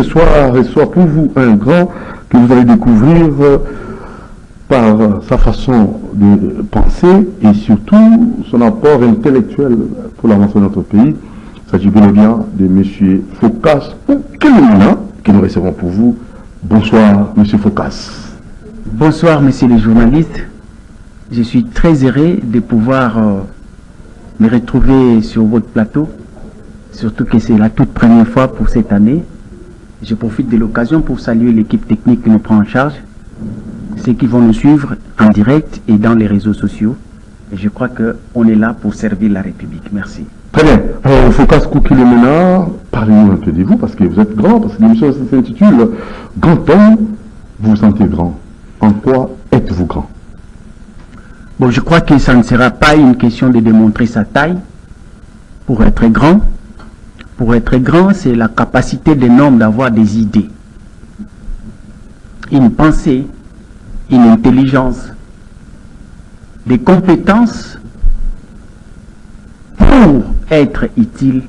soit pour vous un grand que vous allez découvrir par sa façon de penser et surtout son apport intellectuel pour l'avancement de notre pays. Il s'agit bel et bien de M. Phocas Koukelemena que nous recevons pour vous. Bonsoir, M. Phocas. Bonsoir, messieurs les journalistes. Je suis très heureux de pouvoir me retrouver sur votre plateau, surtout que c'est la toute première fois pour cette année. Je profite de l'occasion pour saluer l'équipe technique qui nous prend en charge, ceux qui vont nous suivre en direct et dans les réseaux sociaux. Et je crois qu'on est là pour servir la République. Merci. Très bien. Alors, Phocas Koukelemena, parlez-nous un peu de vous, parce que vous êtes grand, parce que l'émission s'intitule Grand homme, vous vous sentez grand. En quoi êtes-vous grand? Bon, je crois que ça ne sera pas une question de démontrer sa taille pour être grand. Pour être grand, c'est la capacité d'un homme d'avoir des idées, une pensée, une intelligence, des compétences pour être utile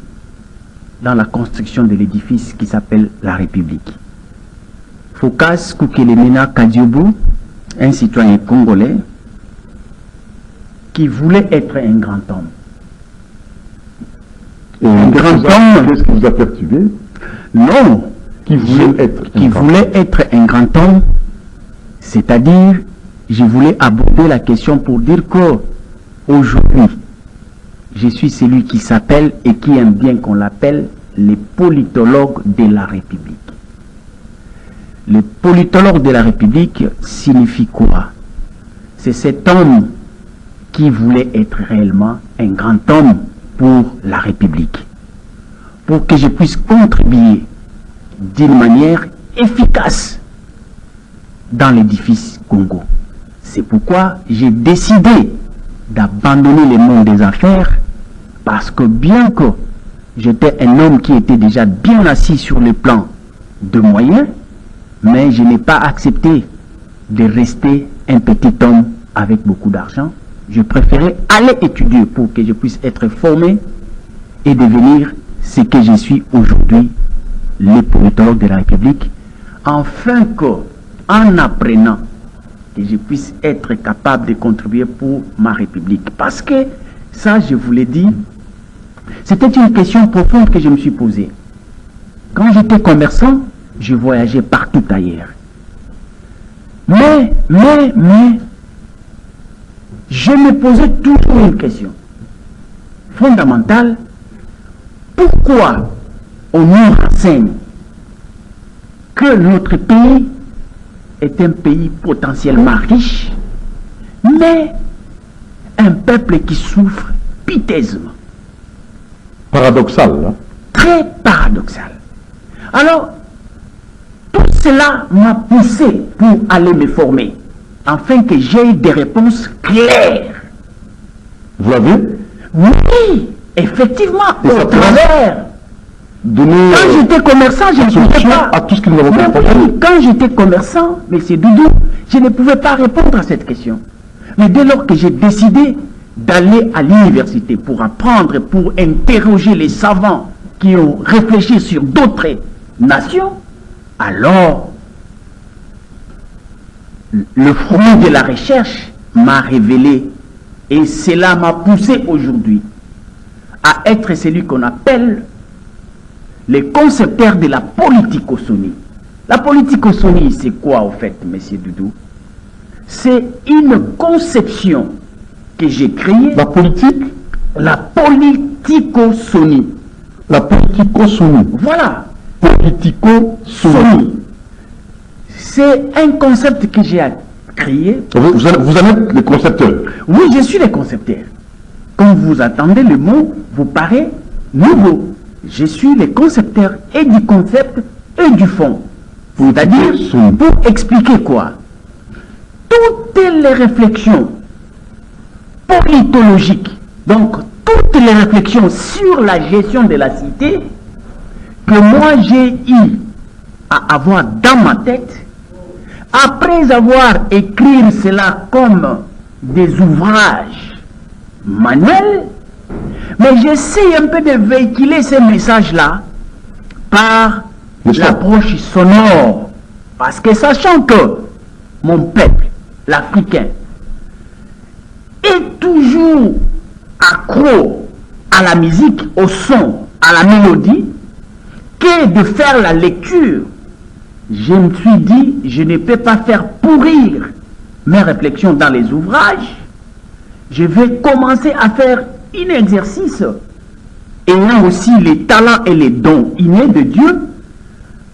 dans la construction de l'édifice qui s'appelle la République. Phocas Koukelemena Kadiobu, un citoyen congolais qui voulait être un grand homme. Un grand homme. Qu'est-ce qui vous a perturbé? Non. Qui voulait être un grand homme, c'est-à-dire, je voulais aborder la question pour dire que aujourd'hui, je suis celui qui s'appelle et qui aime bien qu'on l'appelle le politologue de la République. Le politologue de la République signifie quoi? C'est cet homme qui voulait être réellement un grand homme pour la République, pour que je puisse contribuer d'une manière efficace dans l'édifice Congo. C'est pourquoi j'ai décidé d'abandonner le monde des affaires, parce que bien que j'étais un homme qui était déjà bien assis sur le plan de moyens, mais je n'ai pas accepté de rester un petit homme avec beaucoup d'argent. Je préférais aller étudier pour que je puisse être formé et devenir ce que je suis aujourd'hui, le politologue de la République, afin que, en apprenant, que je puisse être capable de contribuer pour ma République. Parce que, ça je vous l'ai dit, c'était une question profonde que je me suis posée. Quand j'étais commerçant, je voyageais partout ailleurs. Mais, je me posais toujours une question fondamentale. Pourquoi on nous renseigne que notre pays est un pays potentiellement riche, mais un peuple qui souffre piteusement? Paradoxal, hein? Très paradoxal. Alors, tout cela m'a poussé pour aller me former, afin que j'aie des réponses claires. Vous l'avez? Oui, effectivement, au travers. Quand j'étais commerçant, je ne pouvais pas. À tout ce que nous avons fait. Quand j'étais commerçant, M. Doudou, je ne pouvais pas répondre à cette question. Mais dès lors que j'ai décidé d'aller à l'université pour apprendre, pour interroger les savants qui ont réfléchi sur d'autres nations, alors le fruit de la recherche m'a révélé, et cela m'a poussé aujourd'hui à être celui qu'on appelle les concepteurs de la politicosomie. La politicosomie, c'est quoi au fait, monsieur Doudou? C'est une conception que j'ai créée. La politique? La politicosomie. La politicosomie. Voilà. Politicosomie. C'est un concept que j'ai créé. Vous en êtes le concepteur? Oui, je suis le concepteur. Quand vous attendez le mot, vous paraît nouveau. Je suis le concepteur et du concept et du fond. C'est-à-dire, pour expliquer quoi? Toutes les réflexions politologiques, donc toutes les réflexions sur la gestion de la cité, que moi j'ai eu à avoir dans ma tête, après avoir écrit cela comme des ouvrages manuels, mais j'essaie un peu de véhiculer ces messages-là par l'approche sonore. Parce que sachant que mon peuple, l'Africain, est toujours accro à la musique, au son, à la mélodie, que de faire la lecture, je me suis dit, je ne peux pas faire pourrir mes réflexions dans les ouvrages. Je vais commencer à faire un exercice ayant aussi les talents et les dons innés de Dieu,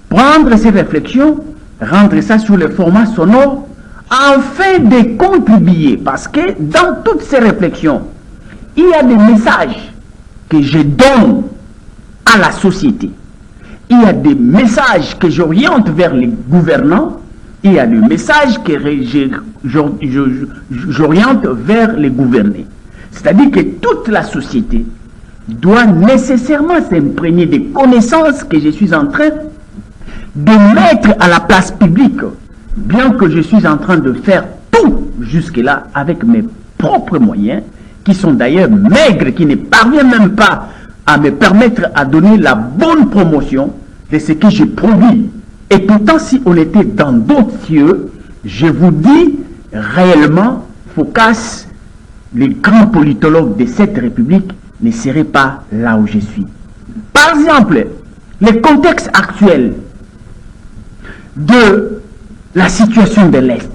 prendre ces réflexions, rendre ça sur le format sonore, afin de contribuer, parce que dans toutes ces réflexions, il y a des messages que je donne à la société. Il y a des messages que j'oriente vers les gouvernants, il y a des messages que j'oriente vers les gouvernés. C'est-à-dire que toute la société doit nécessairement s'imprégner des connaissances que je suis en train de mettre à la place publique, bien que je suis en train de faire tout jusque-là avec mes propres moyens, qui sont d'ailleurs maigres, qui ne parviennent même pas à me permettre à donner la bonne promotion de ce que je produis. Et pourtant, si on était dans d'autres cieux, je vous dis réellement, Phocas, les grands politologues de cette République, ne seraient pas là où je suis. Par exemple, le contexte actuel de la situation de l'Est.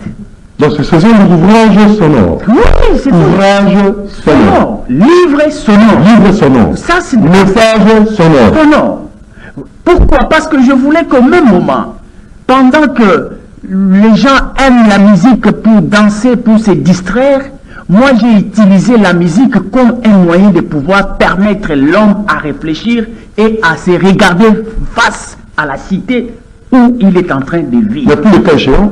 Donc ce sont des ouvrages sonores. Oui, c'est ouvrages sonores. Livres sonores. Livres sonores. Ça, c'est messages sonores. Sonores. Pourquoi? Parce que je voulais qu'au même moment, pendant que les gens aiment la musique pour danser, pour se distraire, moi j'ai utilisé la musique comme un moyen de pouvoir permettre l'homme à réfléchir et à se regarder face à la cité où il est en train de vivre. Mais pour le cas échéant,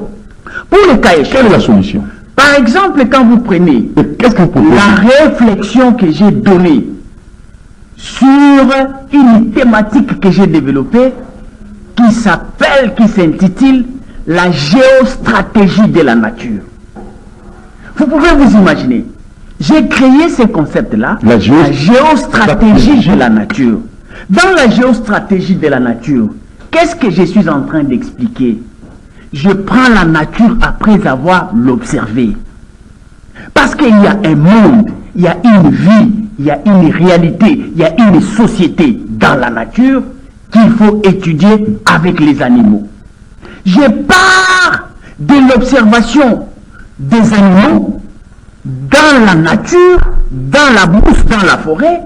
quelle est la solution? Par exemple, quand vous prenez la réflexion que j'ai donnée sur une thématique que j'ai développée qui s'intitule la géostratégie de la nature. Vous pouvez vous imaginer, j'ai créé ce concept-là, la géostratégie de la nature. Dans la géostratégie de la nature, qu'est-ce que je suis en train d'expliquer? Je prends la nature après avoir l'observé. Parce qu'il y a un monde, il y a une vie, il y a une réalité, il y a une société dans la nature qu'il faut étudier avec les animaux. Je pars de l'observation des animaux dans la nature, dans la brousse, dans la forêt,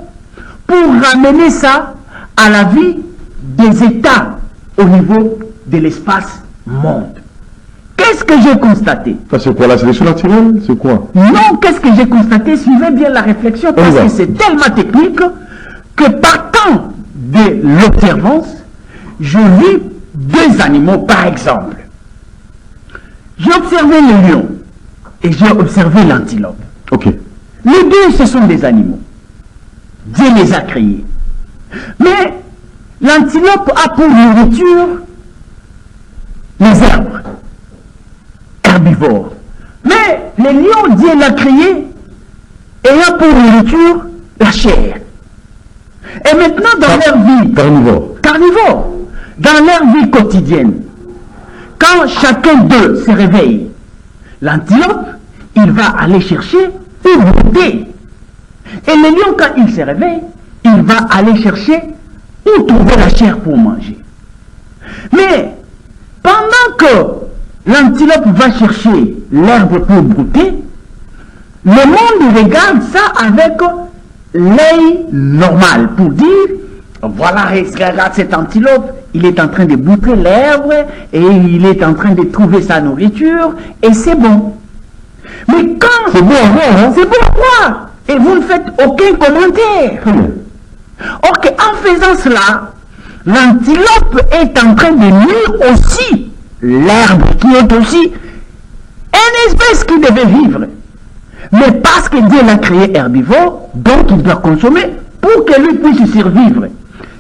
pour ramener ça à la vie des États au niveau de l'espace monde. Qu'est-ce que j'ai constaté? C'est quoi la sélection naturelle? C'est quoi? Non, qu'est-ce que j'ai constaté? Suivez bien la réflexion, parce que c'est tellement technique que partant de l'observance, je vis deux animaux par exemple. J'ai observé le lion et j'ai observé l'antilope. Ok. Les deux, ce sont des animaux. Dieu les a créés. Mais l'antilope a pour nourriture les herbes, herbivores. Mais le lion, Dieu l'a créé et a pour nourriture la chair. Et maintenant, dans leur vie carnivore, dans leur vie quotidienne, quand chacun d'eux se réveille, l'antilope, il va aller chercher pour brouter. Et le lion, quand il se réveille, il va aller chercher où trouver la chair pour manger. Mais pendant que l'antilope va chercher l'herbe pour brouter, le monde regarde ça avec l'œil normal pour dire, voilà, regarde cet antilope, il est en train de bouter l'herbe et il est en train de trouver sa nourriture et c'est bon. Mais quand c'est bon à voir, hein? C'est bon à voir et vous ne faites aucun commentaire. Or qu'en faisant cela, l'antilope est en train de nuire aussi l'herbe qui est aussi une espèce qui devait vivre. Mais parce que Dieu l'a créé herbivore, donc il doit consommer pour que lui puisse survivre.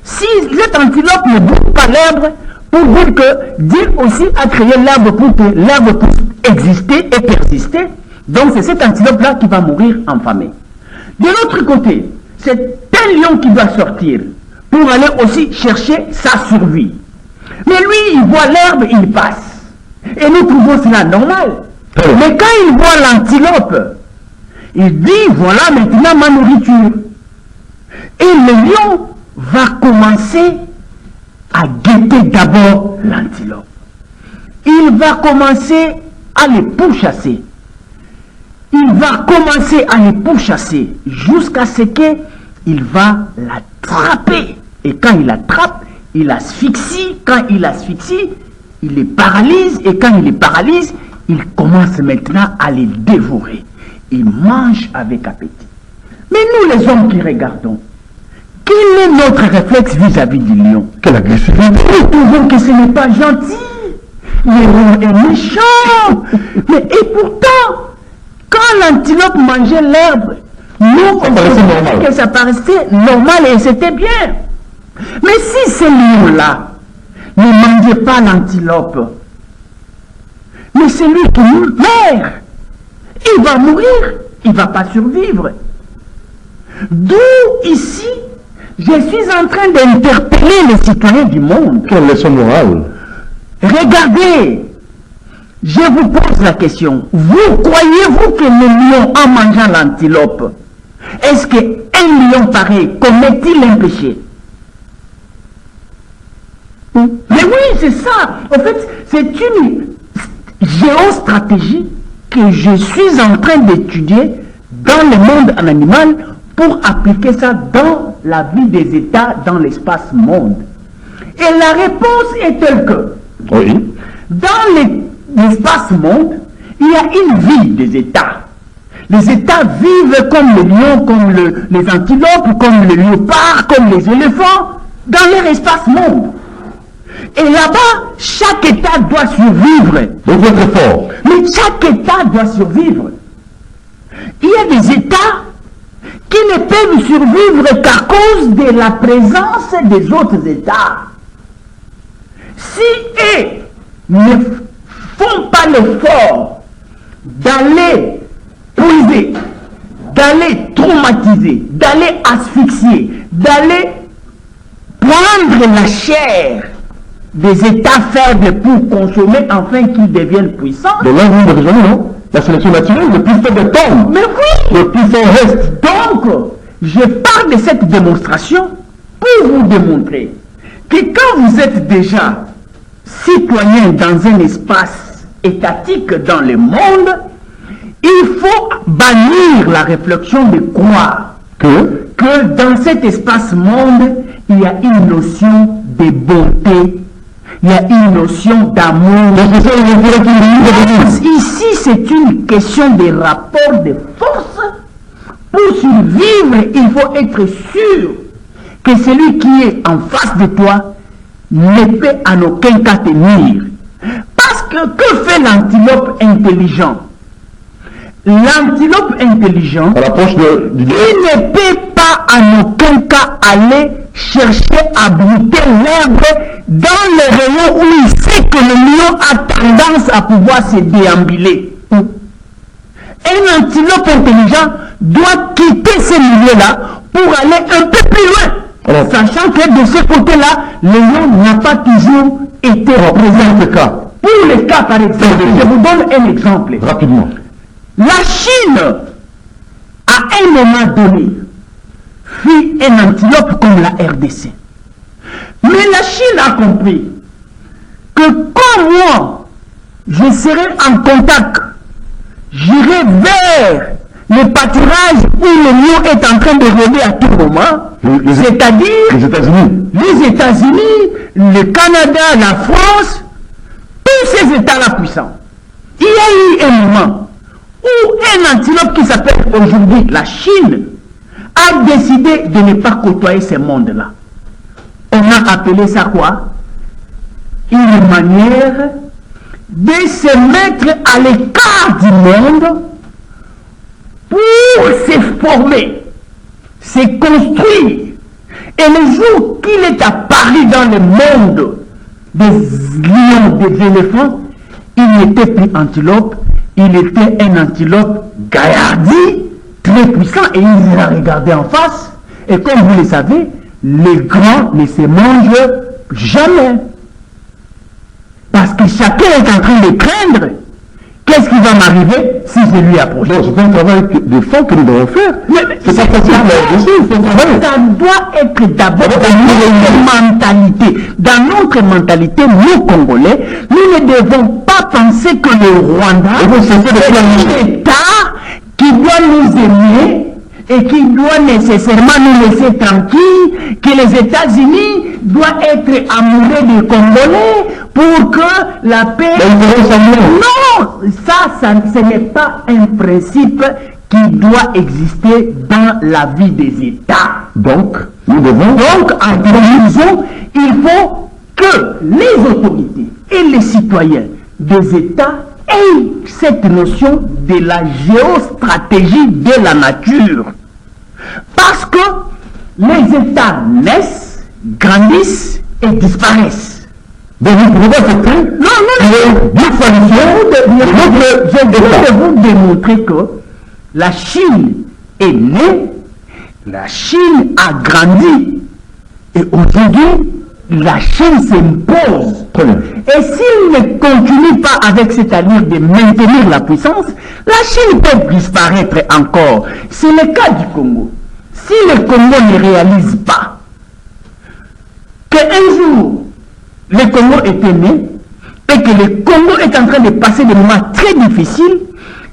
Si cette antilope ne bouffe pas l'herbe, pour dire que Dieu aussi a créé l'herbe pour que l'herbe puisse exister et persister, donc c'est cette antilope-là qui va mourir enfamée. De l'autre côté, c'est un lion qui doit sortir pour aller aussi chercher sa survie. Mais lui, il voit l'herbe, il passe. Et nous trouvons cela normal. Mais quand il voit l'antilope, il dit, voilà maintenant ma nourriture. Et le lion va commencer à guetter d'abord l'antilope. Il va commencer à les pourchasser. Il va commencer à les pourchasser jusqu'à ce qu'il va l'attraper. Et quand il l'attrape, il asphyxie. Quand il asphyxie, il les paralyse. Et quand il les paralyse, il commence maintenant à les dévorer. Il mange avec appétit. Mais nous, les hommes qui regardons, quel est notre réflexe vis-à-vis du lion? Quelle agressivité! Nous trouvons que ce n'est pas gentil. Le lion est méchant. Mais et pourtant, quand l'antilope mangeait l'herbe, nous pensions que ça paraissait normal et c'était bien. Mais si ce lion-là ne mangeait pas l'antilope, mais c'est lui qui meurt, il va mourir, il ne va pas survivre. D'où ici, je suis en train d'interpeller les citoyens du monde. Quelle leçon morale! Regardez, je vous pose la question. Vous croyez-vous que le lion, en mangeant l'antilope, est-ce qu'un lion pareil commet-il un péché? Mais oui, c'est ça. En fait, c'est une géostratégie que je suis en train d'étudier dans le monde animal pour appliquer ça dans la vie des États dans l'espace monde. Et la réponse est telle que, oui, dans l'espace monde, il y a une vie des États. Les États vivent comme les lions, comme les antilopes, comme les léopards, comme les éléphants, dans leur espace monde. Et là-bas, chaque État doit survivre. Donc vous êtes très fort. Mais chaque État doit survivre. Il y a des États qui ne peuvent survivre qu'à cause de la présence des autres États. Si eux ne font pas l'effort d'aller puiser, d'aller traumatiser, d'aller asphyxier, d'aller prendre la chair des États faibles pour consommer afin qu'ils deviennent puissants. De là, vous me rejoignez, non? La sélection naturelle, le plus faible tombe. Mais oui! Le plus fort reste. Donc, je parle de cette démonstration pour vous démontrer que quand vous êtes déjà citoyen dans un espace étatique dans le monde, il faut bannir la réflexion de croire que dans cet espace monde, il y a une notion de bonté, il y a une notion d'amour. Ici, c'est une question de rapport de force. Pour survivre, il faut être sûr que celui qui est en face de toi ne peut en aucun cas tenir. Parce que fait l'antilope intelligent? L'antilope intelligent, il ne peut pas en aucun cas aller chercher à brouter l'herbe dans le rayon où il sait que le lion a tendance à pouvoir se déambuler. Un antilope intelligent doit quitter ce milieu-là pour aller un peu plus loin. Sachant que de ce côté-là, le lion n'a pas toujours été présent. Pour le cas, par exemple, je vous donne un exemple. Rapidement. La Chine, à un moment donné, fut un antilope comme la RDC. Mais la Chine a compris que comme moi, je serai en contact, j'irai vers le pâturage où le lion est en train de rôder à tout moment, c'est-à-dire les États-Unis, le Canada, la France, tous ces États-là puissants. Il y a eu un moment où un antilope qui s'appelle aujourd'hui la Chine a décidé de ne pas côtoyer ce monde-là. On a appelé ça quoi? Une manière de se mettre à l'écart du monde pour se former, se construire. Et le jour qu'il est apparu dans le monde des lions, des éléphants, il n'était plus antilope, il était un antilope gaillardi, très puissant, et il l'a regardé en face. Et comme vous le savez, les grands ne se mangent jamais. que chacun est en train de craindre. Qu'est-ce qui va m'arriver si je lui approche? C'est un travail de fond que nous devons faire. C'est pas facile ça doit être d'abord dans notre mentalité. Dans notre mentalité, nous Congolais, nous ne devons pas penser que le Rwanda est un État qui doit nous aimer et qui doit nécessairement nous laisser tranquilles, que les États-Unis doivent être amoureux des Congolais pour que la paix... Non, ce n'est pas un principe qui doit exister dans la vie des États. Donc, nous devons... Donc, en conclusion, il faut que les autorités et les citoyens des États aient cette notion de la géostratégie de la nature. Parce que les États naissent, grandissent et disparaissent. Donc vous pouvez pas faire je vais vous démontrer que la Chine est née, la Chine a grandi et aujourd'hui la Chine s'impose. Et s'il ne continue pas avec cette allure de maintenir la puissance, la Chine peut disparaître encore. C'est le cas du Congo. Si le Congo ne réalise pas qu'un jour le Congo était né et que le Congo est en train de passer des moments très difficiles,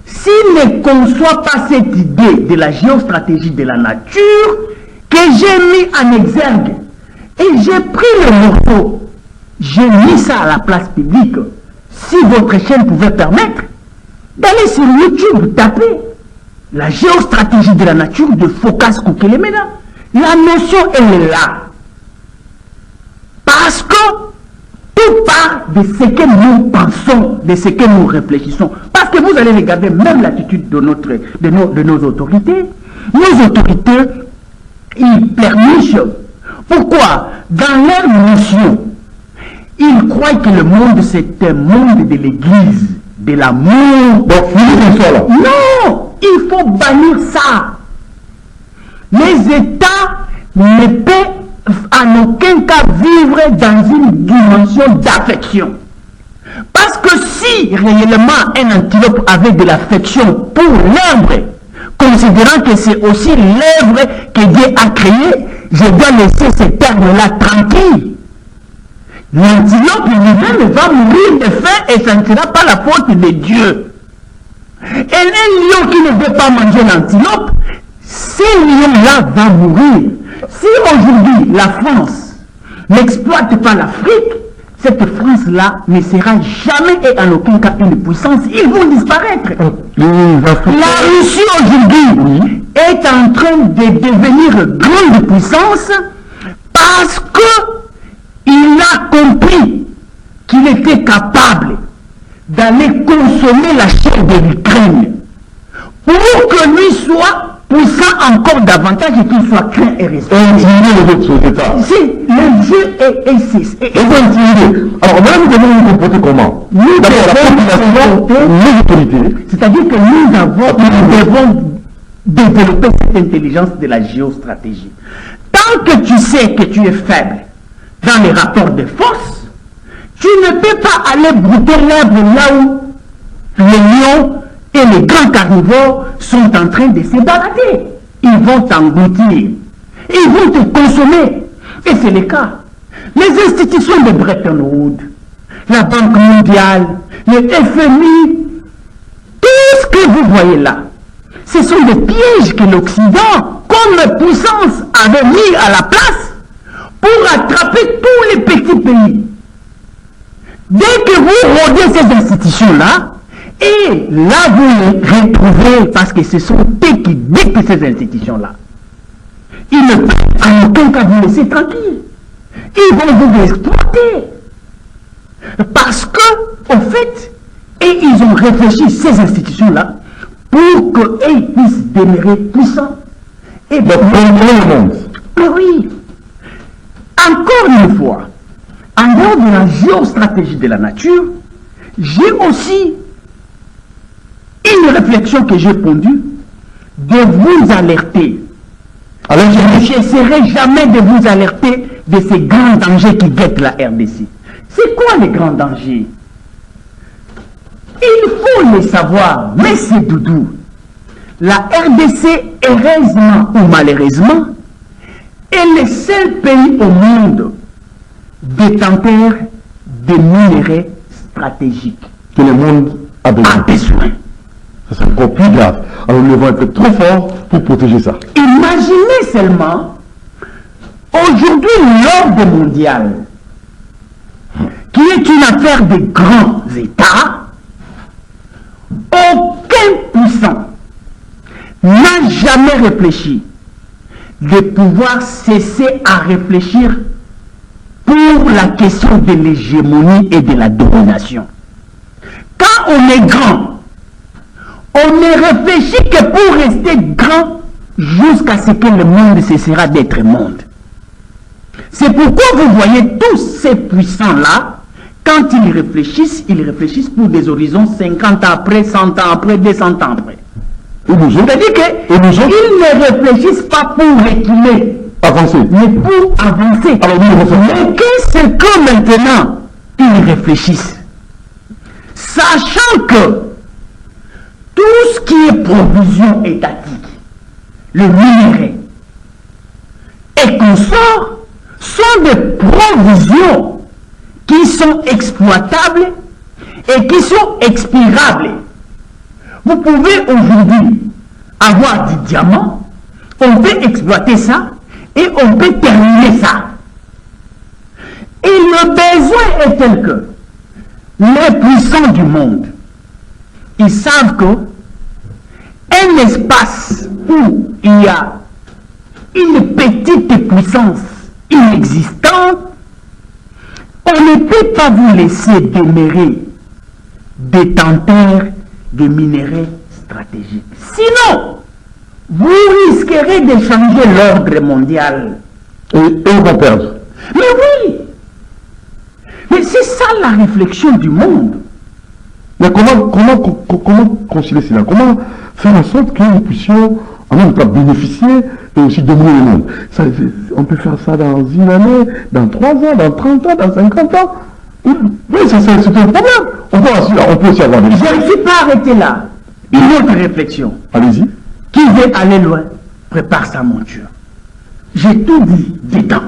s'il ne conçoit pas cette idée de la géostratégie de la nature que j'ai mis en exergue, et j'ai pris le morceau, j'ai mis ça à la place publique. Si votre chaîne pouvait permettre d'aller sur YouTube, taper la géostratégie de la nature de Phocas Kokelemena. La notion, elle est là. Parce que tout part de ce que nous pensons, de ce que nous réfléchissons. Parce que vous allez regarder même l'attitude de nos autorités. Nos autorités, ils permichent. Pourquoi? Dans leur mission, ils croient que le monde, c'est un monde de l'église, de l'amour. Non, il faut bannir ça. Les États ne peuvent en aucun cas vivre dans une dimension d'affection. Parce que si réellement un antilope avait de l'affection pour l'herbe, considérant que c'est aussi l'œuvre que Dieu a créée, je dois laisser cet herbe-là tranquille. L'antilope lui-même va mourir de faim et ça ne sera pas la faute de Dieu. Et un lion qui ne veut pas manger l'antilope, ce lion-là va mourir. Si aujourd'hui la France n'exploite pas l'Afrique, cette France-là ne sera jamais et en aucun cas une puissance. Ils vont disparaître. La Russie aujourd'hui est en train de devenir grande puissance parce qu'il a compris qu'il était capable d'aller consommer la chair de l'Ukraine pour que lui soit puissant encore davantage et qu'il soit craint et respecté. Si, le jeu est ainsi. Alors, maintenant, nous devons nous comporter comment? Nous devons nos autorités. C'est-à-dire que nous devons développer cette intelligence de la géostratégie. Tant que tu sais que tu es faible dans les rapports de force, tu ne peux pas aller brouter l'arbre là où les lions et les grands carnivores sont en train de se balader. Ils vont t'engloutir. Ils vont te consommer. Et c'est le cas. Les institutions de Bretton Woods, la Banque mondiale, le FMI, tout ce que vous voyez là, ce sont des pièges que l'Occident, comme puissance, avait mis à la place pour attraper tous les petits pays. Dès que vous rodez ces institutions-là, et là vous les retrouvez parce que ce sont eux qui dictent ces institutions-là. Ils ne peuvent en aucun cas vous laisser tranquille. Ils vont vous exploiter. Parce que, au fait, et ils ont réfléchi ces institutions-là pour qu'elles puissent demeurer puissants. Et donc, le monde. Mais oui. Encore une fois, en dehors de la géostratégie de la nature, j'ai aussi une réflexion que j'ai pondue de vous alerter. Alors, je n'essaierai jamais de vous alerter de ces grands dangers qui guettent la RDC. C'est quoi les grands dangers? Il faut le savoir, mais c'est doudou. La RDC, heureusement ou malheureusement, est le seul pays au monde détenteur de minerais stratégiques. Que le monde a besoin. Ça, c'est encore plus grave. Alors nous devons être trop forts pour protéger ça. Imaginez seulement, aujourd'hui, l'ordre mondial, qui est une affaire de grands États, aucun puissant n'a jamais réfléchi de pouvoir cesser à réfléchir pour la question de l'hégémonie et de la domination. Quand on est grand, on ne réfléchit que pour rester grand jusqu'à ce que le monde cessera d'être monde. C'est pourquoi vous voyez tous ces puissants-là, quand ils réfléchissent pour des horizons 50 ans après, 100 ans après, 200 ans après. C'est-à-dire qu'ils ne réfléchissent pas pour reculer, avancer, mais pour avancer. Alors, mais qu'est-ce que maintenant ils réfléchissent? Sachant que tout ce qui est provision étatique, le minerai et consorts, sont des provisions qui sont exploitables et qui sont expirables. Vous pouvez aujourd'hui avoir du diamant, on peut exploiter ça et on peut terminer ça. Et le besoin est tel que les puissants du monde, ils savent que un espace où il y a une petite puissance inexistante, on ne peut pas vous laisser demeurer détenteur de minerais stratégiques. Sinon, vous risquerez de changer l'ordre mondial. Et on va perdre. Mais oui! Mais c'est ça la réflexion du monde. Mais comment concilier cela? Comment faire en sorte que nous puissions en même temps bénéficier et aussi dominer le monde? Ça, on peut faire ça dans une année, dans 3 ans, dans 30 ans, dans 50 ans. Oui, c'est un problème. On peut aussi avoir des... Je ne suis pas arrêté là. Une autre réflexion. Allez-y. Qui veut aller loin, prépare sa monture. J'ai tout dit dedans.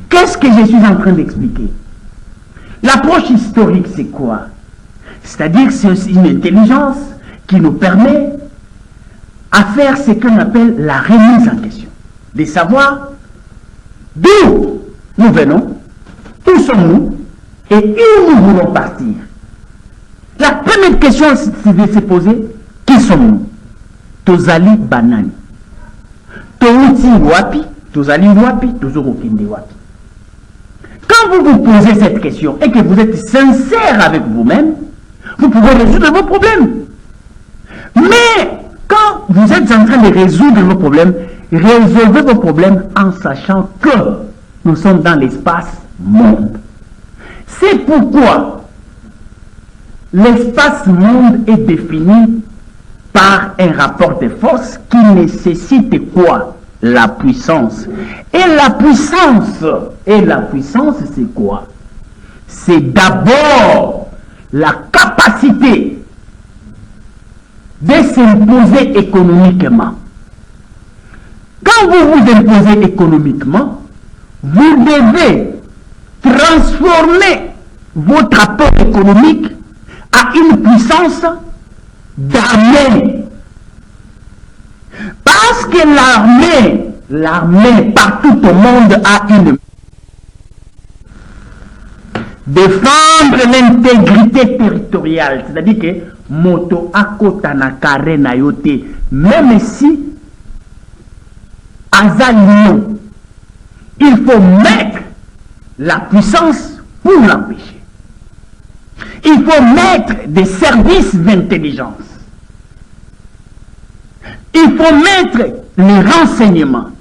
Qu'est-ce que je suis en train d'expliquer? L'approche historique, c'est quoi? C'est-à-dire que c'est une intelligence qui nous permet à faire ce qu'on appelle la remise en question. De savoir d'où nous venons, où sommes-nous et où nous voulons partir. La première question, c'est de se poser, qui sommes-nous? Tozali banani. Touti wapi, tozali wapi, toujours okinde wapi. Quand vous vous posez cette question et que vous êtes sincère avec vous-même, vous pouvez résoudre vos problèmes. Mais quand vous êtes en train de résoudre vos problèmes, résolvez vos problèmes en sachant que nous sommes dans l'espace monde. C'est pourquoi l'espace monde est défini par un rapport de force qui nécessite quoi? La puissance. Et la puissance, c'est quoi? C'est d'abord la capacité de s'imposer économiquement. Quand vous vous imposez économiquement, vous devez transformer votre apport économique à une puissance d'armée. Parce que l'armée partout au monde a une... Défendre l'intégrité territoriale, c'est-à-dire que moto akota na kare na yote, même si azalion, il faut mettre la puissance pour l'empêcher. Il faut mettre des services d'intelligence. Il faut mettre les renseignements.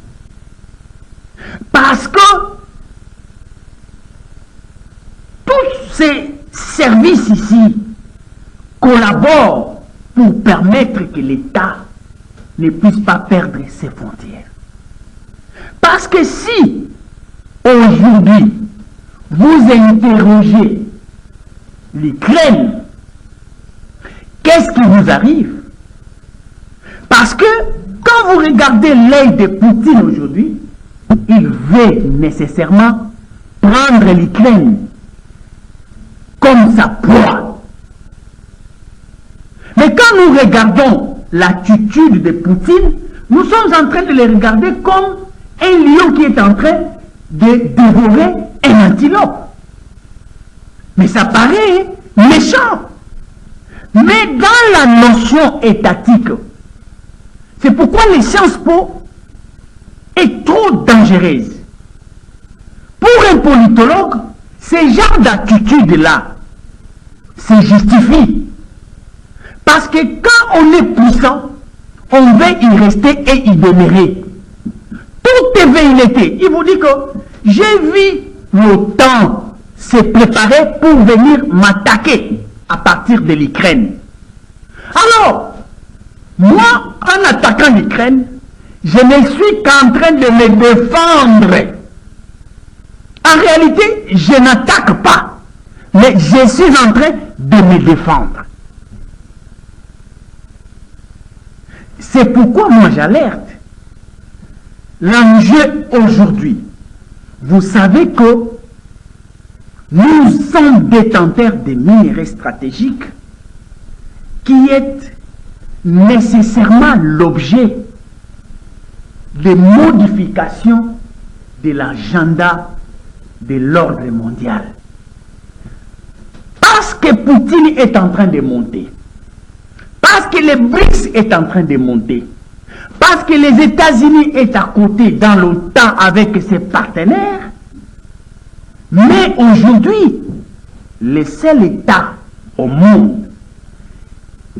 Parce que tous ces services ici collaborent pour permettre que l'État ne puisse pas perdre ses frontières. Parce que si aujourd'hui vous interrogez l'Ukraine qu'est-ce qui vous arrive? Parce que quand vous regardez l'œil de Poutine aujourd'hui, il veut nécessairement prendre l'Ukraine comme sa proie. Mais quand nous regardons l'attitude de Poutine, nous sommes en train de le regarder comme un lion qui est en train de dévorer un antilope. Mais ça paraît méchant. Mais dans la notion étatique, c'est pourquoi les Sciences Po est trop dangereuse. Pour un politologue, ce genre d'attitude-là se justifie. Parce que quand on est puissant, on veut y rester et y demeurer. Tout est velléité. Il vous dit que j'ai vu l'OTAN se préparer pour venir m'attaquer à partir de l'Ukraine. Alors, moi, en attaquant l'Ukraine, je ne suis qu'en train de me défendre. En réalité, je n'attaque pas, mais je suis en train de me défendre. C'est pourquoi moi j'alerte. L'enjeu aujourd'hui, vous savez que nous sommes détenteurs de minéraux stratégiques qui est nécessairement l'objet de modifications de l'agenda de l'ordre mondial. Parce que Poutine est en train de monter, parce que le BRICS est en train de monter, parce que les États-Unis est à côté dans l'OTAN avec ses partenaires, mais aujourd'hui, le seul État au monde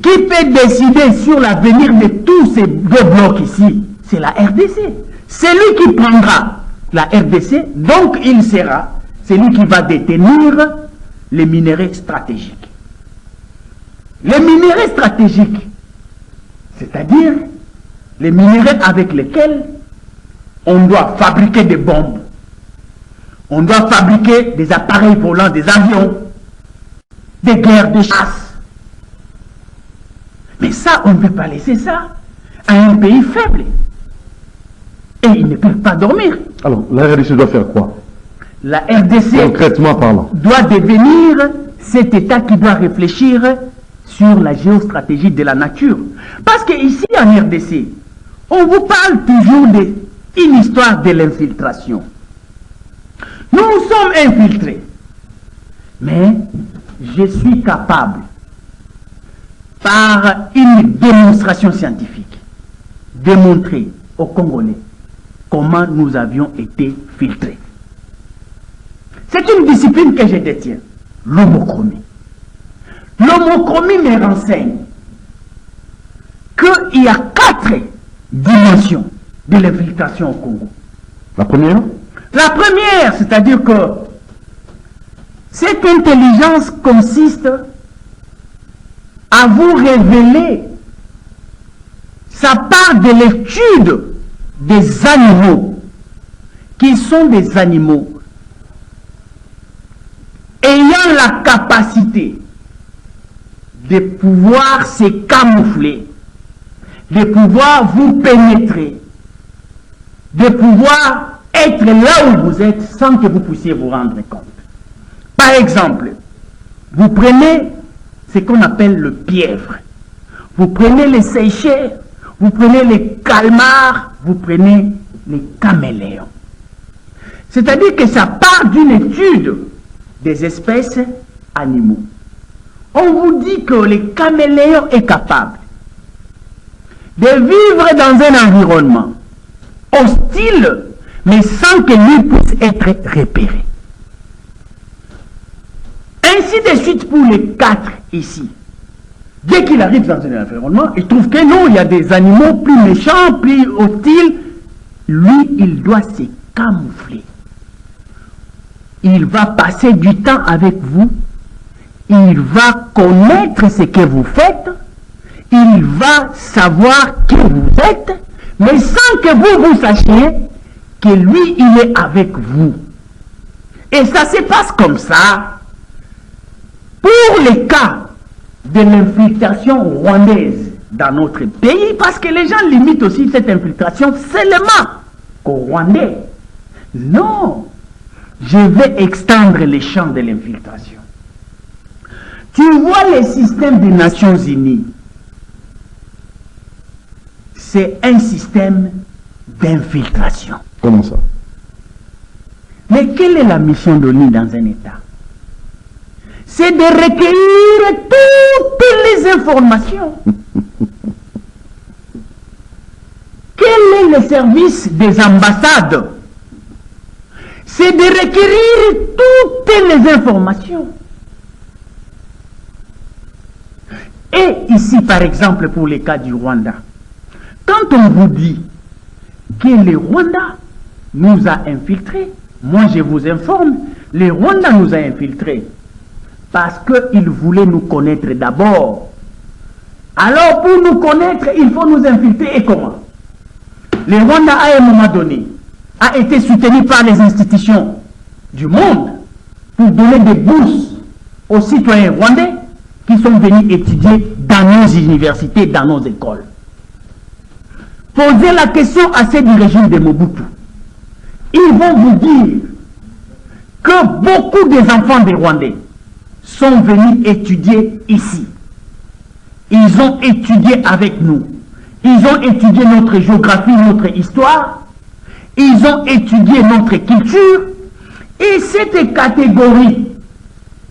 qui peut décider sur l'avenir de tous ces deux blocs ici, c'est la RDC. C'est lui qui prendra la RDC, donc il sera celui qui va détenir les minéraux stratégiques. Les minéraux stratégiques, c'est-à-dire les minéraux avec lesquels on doit fabriquer des bombes, on doit fabriquer des appareils volants, des avions, des guerres de chasse. Mais ça, on ne peut pas laisser ça à un pays faible. Et ils ne peuvent pas dormir. Alors, la RDC doit faire quoi? La RDC, concrètement parlant, doit devenir cet État qui doit réfléchir sur la géostratégie de la nature. Parce qu'ici, en RDC, on vous parle toujours d'une histoire de l'infiltration. Nous sommes infiltrés. Mais je suis capable, par une démonstration scientifique, démontrer aux Congolais comment nous avions été filtrés. C'est une discipline que je détiens, l'homochromie. L'homochromie me renseigne qu'il y a 4 dimensions de l'infiltration au Congo. la première, La première, c'est-à-dire que cette intelligence consiste à vous révéler sa part de l'étude des animaux, qui sont des animaux ayant la capacité de pouvoir se camoufler, de pouvoir vous pénétrer, de pouvoir être là où vous êtes sans que vous puissiez vous rendre compte. Par exemple, vous prenez ce qu'on appelle le pièvre, vous prenez les séchers, vous prenez les calmars, vous prenez les caméléons. C'est-à-dire que ça part d'une étude des espèces animaux. On vous dit que le caméléon est capable de vivre dans un environnement hostile, mais sans que lui puisse être repéré. Ainsi de suite pour les 4 ici. Dès qu'il arrive dans un environnement, il trouve que non, il y a des animaux plus méchants, plus hostiles. Lui, il doit se camoufler. Il va passer du temps avec vous. Il va connaître ce que vous faites. Il va savoir qui vous êtes, mais sans que vous sachiez que lui, il est avec vous. Et ça se passe comme ça pour les cas de l'infiltration rwandaise dans notre pays, parce que les gens limitent aussi cette infiltration seulement qu'aux Rwandais. Non, je vais extendre les champs de l'infiltration. Tu vois le système des Nations Unies, c'est un système d'infiltration. Comment ça? Mais quelle est la mission de l'ONU dans un État? C'est de recueillir toutes les informations. Quel est le service des ambassades? C'est de requérir toutes les informations. Et ici, par exemple, pour le cas du Rwanda, quand on vous dit que le Rwanda nous a infiltrés, moi je vous informe, le Rwanda nous a infiltrés parce qu'il voulait nous connaître d'abord. Alors pour nous connaître, il faut nous infiltrer. Et comment? Le Rwanda, à un moment donné, a été soutenu par les institutions du monde pour donner des bourses aux citoyens rwandais qui sont venus étudier dans nos universités, dans nos écoles. Posez la question à ceux du régime de Mobutu. Ils vont vous dire que beaucoup des enfants des Rwandais sont venus étudier ici. Ils ont étudié avec nous. Ils ont étudié notre géographie, notre histoire. Ils ont étudié notre culture. Et cette catégorie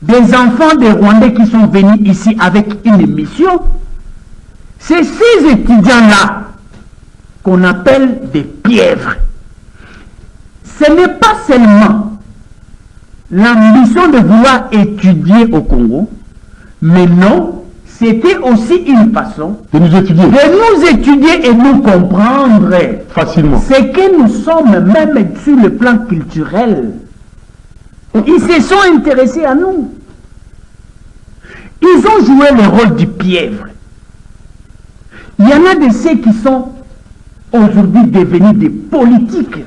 des enfants des Rwandais qui sont venus ici avec une mission, c'est ces étudiants-là qu'on appelle des pièvres. Ce n'est pas seulement la mission de vouloir étudier au Congo, mais non, c'était aussi une façon De nous étudier et nous comprendre facilement. ce que nous sommes, même sur le plan culturel. Ils se sont intéressés à nous. Ils ont joué le rôle du pièvre. Il y en a de ceux qui sont aujourd'hui devenus des politiques,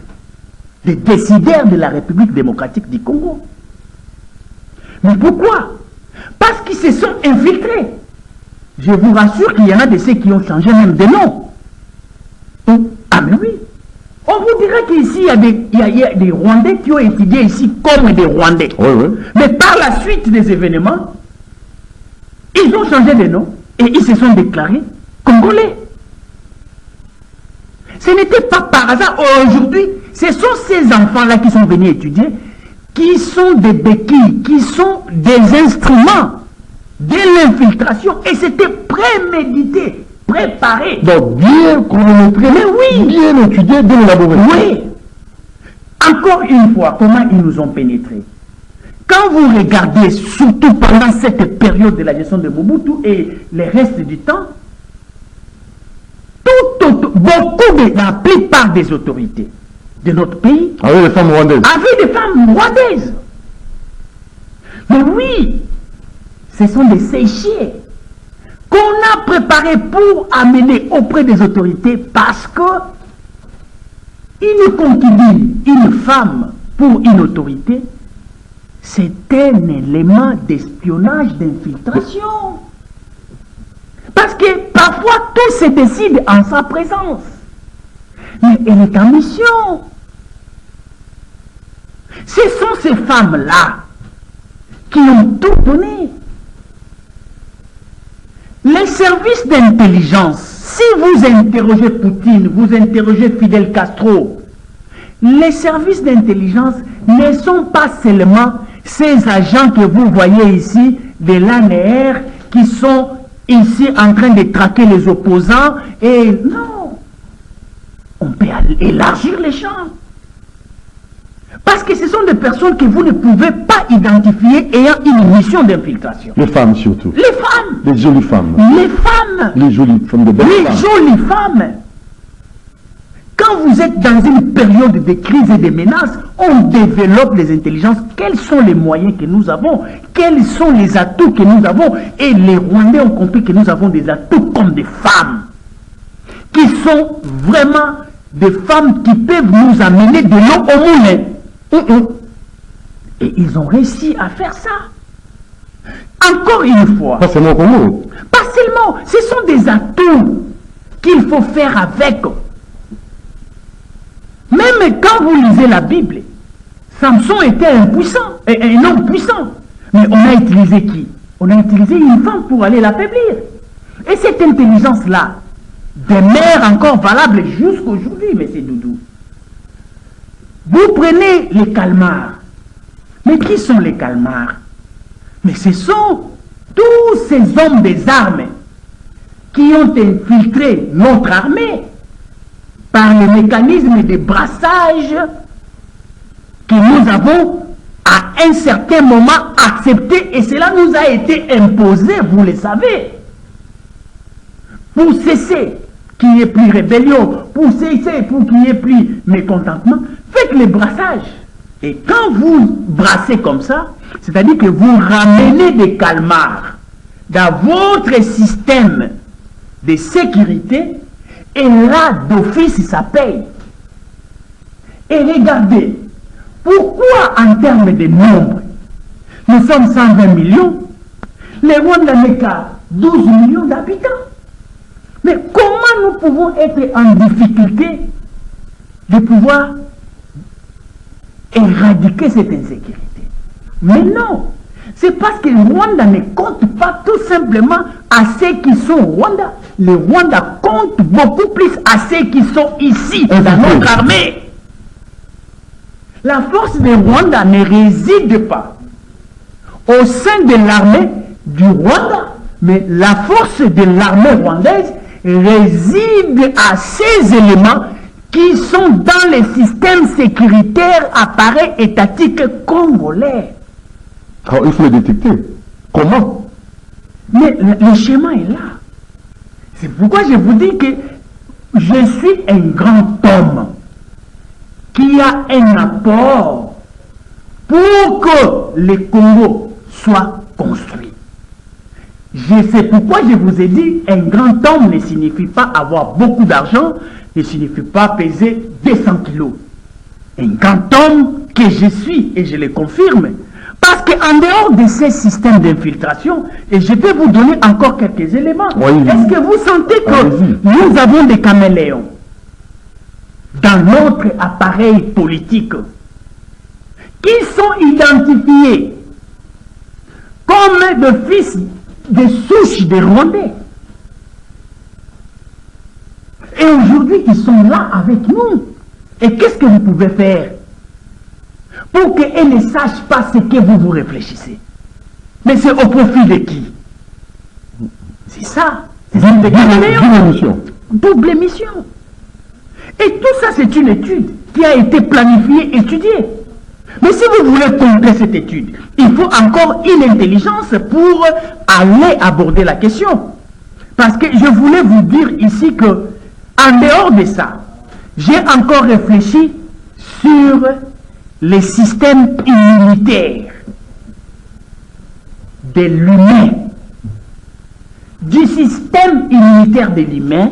des décideurs de la République démocratique du Congo. Mais pourquoi? Parce qu'ils se sont infiltrés. Je vous rassure qu'il y en a de ceux qui ont changé même de nom. Ah mais oui. On vous dirait qu'ici, il y a des Rwandais qui ont étudié ici comme des Rwandais. Oui, oui. Mais par la suite des événements, ils ont changé de nom et ils se sont déclarés Congolais. Ce n'était pas par hasard. Aujourd'hui, ce sont ces enfants-là qui sont venus étudier, qui sont des béquilles, qui sont des instruments de l'infiltration. Et c'était prémédité, préparé. Donc bien chronométré, Mais oui. bien étudié, bien élaboré. Oui. Encore une fois, comment ils nous ont pénétrés? Quand vous regardez, surtout pendant cette période de la gestion de Mobutu et le reste du temps, la plupart des autorités de notre pays Avec les femmes rwandaises. avaient des femmes rwandaises. Mais oui, ce sont des séchiers qu'on a préparés pour amener auprès des autorités parce que une concubine, une femme pour une autorité, c'est un élément d'espionnage, d'infiltration. Parce que parfois tout se décide en sa présence. Mais elle est en mission. Ce sont ces femmes-là qui ont tout donné. Les services d'intelligence, si vous interrogez Poutine, vous interrogez Fidel Castro, les services d'intelligence ne sont pas seulement ces agents que vous voyez ici de l'ANR qui sont ici en train de traquer les opposants et non, on peut élargir les champs. Parce que ce sont des personnes que vous ne pouvez pas identifier ayant une mission d'infiltration. Les femmes surtout. Les femmes. Les jolies femmes. Les femmes. Les jolies femmes de belles Les femmes. jolies femmes. Quand vous êtes dans une période de crise et de menaces, on développe les intelligences. Quels sont les moyens que nous avons? Quels sont les atouts que nous avons? Et les Rwandais ont compris que nous avons des atouts comme des femmes, qui sont vraiment des femmes qui peuvent nous amener de l'eau au moulin. Et ils ont réussi à faire ça. Encore une fois. Pas seulement au Congo. Seulement, ce sont des atouts qu'il faut faire avec. Même quand vous lisez la Bible, Samson était impuissant, un homme puissant. Mais on a utilisé qui? On a utilisé une femme pour aller l'affaiblir. Et cette intelligence-là demeure encore valable jusqu'aujourd'hui, M. Doudou. Vous prenez les calmars. Mais qui sont les calmars? Mais ce sont tous ces hommes des armes qui ont infiltré notre armée par le mécanisme de brassage que nous avons à un certain moment accepté, et cela nous a été imposé, vous le savez. Pour cesser qu'il n'y ait plus rébellion, pour cesser, pour qu'il n'y ait plus mécontentement, faites le brassage. Et quand vous brassez comme ça, c'est-à-dire que vous ramenez des calmars dans votre système de sécurité, et là, d'office, ça paye. Et regardez, pourquoi en termes de nombre, nous sommes 120 millions, le Rwanda n'est qu'à 12 millions d'habitants. Mais comment nous pouvons être en difficulté de pouvoir éradiquer cette insécurité? Mais non, c'est parce que le Rwanda ne compte pas tout simplement à ceux qui sont au Rwanda. Le Rwanda compte beaucoup plus à ceux qui sont ici, dans notre armée. La force du Rwanda ne réside pas au sein de l'armée du Rwanda, mais la force de l'armée rwandaise réside à ces éléments qui sont dans le système sécuritaire appareil étatique congolais. Alors il faut le détecter. Comment? Mais le schéma est là. C'est pourquoi je vous dis que je suis un grand homme qui a un apport pour que le Congo soit construit. C'est pourquoi je vous ai dit, un grand homme ne signifie pas avoir beaucoup d'argent, ne signifie pas peser 200 kilos. Un grand homme que je suis, et je le confirme, parce qu'en dehors de ces systèmes d'infiltration, et je vais vous donner encore quelques éléments, est-ce que vous sentez que nous avons des caméléons dans notre appareil politique qui sont identifiés comme des fils de souches des Rwandais? Et aujourd'hui, ils sont là avec nous. Et qu'est-ce que vous pouvez faire pour qu'ils ne sachent pas ce que vous réfléchissez? Mais c'est au profit de qui? C'est ça. C'est une double mission. Double mission. Et tout ça, c'est une étude qui a été planifiée, étudiée. Mais si vous voulez contrer cette étude, il faut encore une intelligence pour aller aborder la question. Parce que je voulais vous dire ici que, en dehors de ça, j'ai encore réfléchi sur les systèmes immunitaires de l'humain, du système immunitaire de l'humain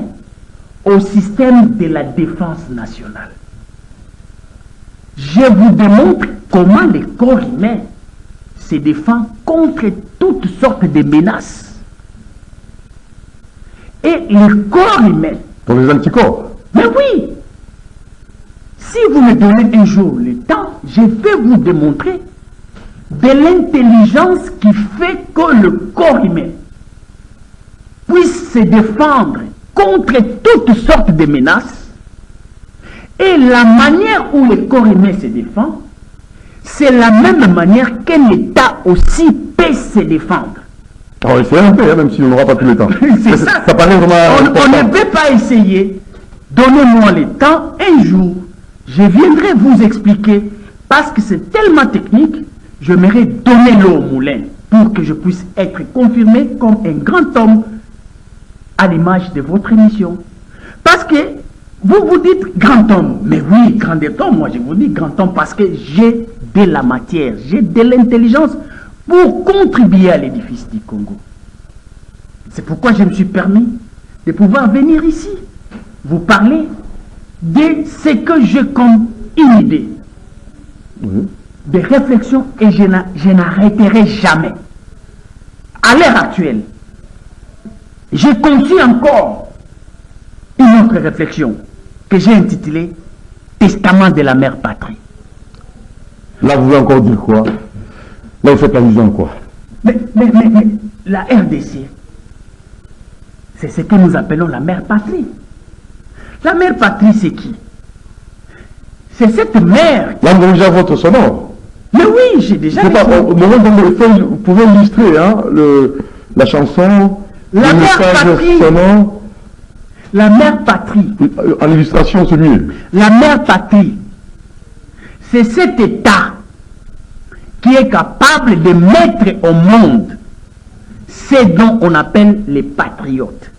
au système de la défense nationale. Je vous démontre comment le corps humain se défend contre toutes sortes de menaces. Et le corps humain... Pour les anticorps. Mais oui! Si vous me donnez un jour le temps, je vais vous démontrer de l'intelligence qui fait que le corps humain puisse se défendre contre toutes sortes de menaces. Et la manière où le corps humain se défend, c'est la même manière qu'un État aussi peut se défendre. Alors, il faut un peu, même si on n'aura pas tout le temps. C'est ça. Ça paraît vraiment on ne peut pas essayer. Donnez-moi le temps, un jour, je viendrai vous expliquer, parce que c'est tellement technique, j'aimerais donner l'eau au moulin pour que je puisse être confirmé comme un grand homme à l'image de votre émission. Parce que vous vous dites grand homme, mais oui, grand homme, moi je vous dis grand homme parce que j'ai de la matière, j'ai de l'intelligence pour contribuer à l'édifice du Congo. C'est pourquoi je me suis permis de pouvoir venir ici, vous parler de ce que j'ai comme une idée, de réflexion, et je n'arrêterai jamais. À l'heure actuelle, je continue encore une autre réflexion que j'ai intitulée Testament de la mère patrie. Là, vous voulez encore dire quoi? Là, vous faites allusion à quoi? Mais la RDC, c'est ce que nous appelons la mère patrie. La mère patrie, c'est qui? C'est cette mère. Là, vous avez déjà votre sonore. Mais oui, j'ai déjà. Vous pouvez illustrer hein, la chanson, la le mère patrie. Sonore. La mère patrie. En illustration, c'est mieux. La mère patrie, c'est cet État qui est capable de mettre au monde ce dont on appelle les patriotes.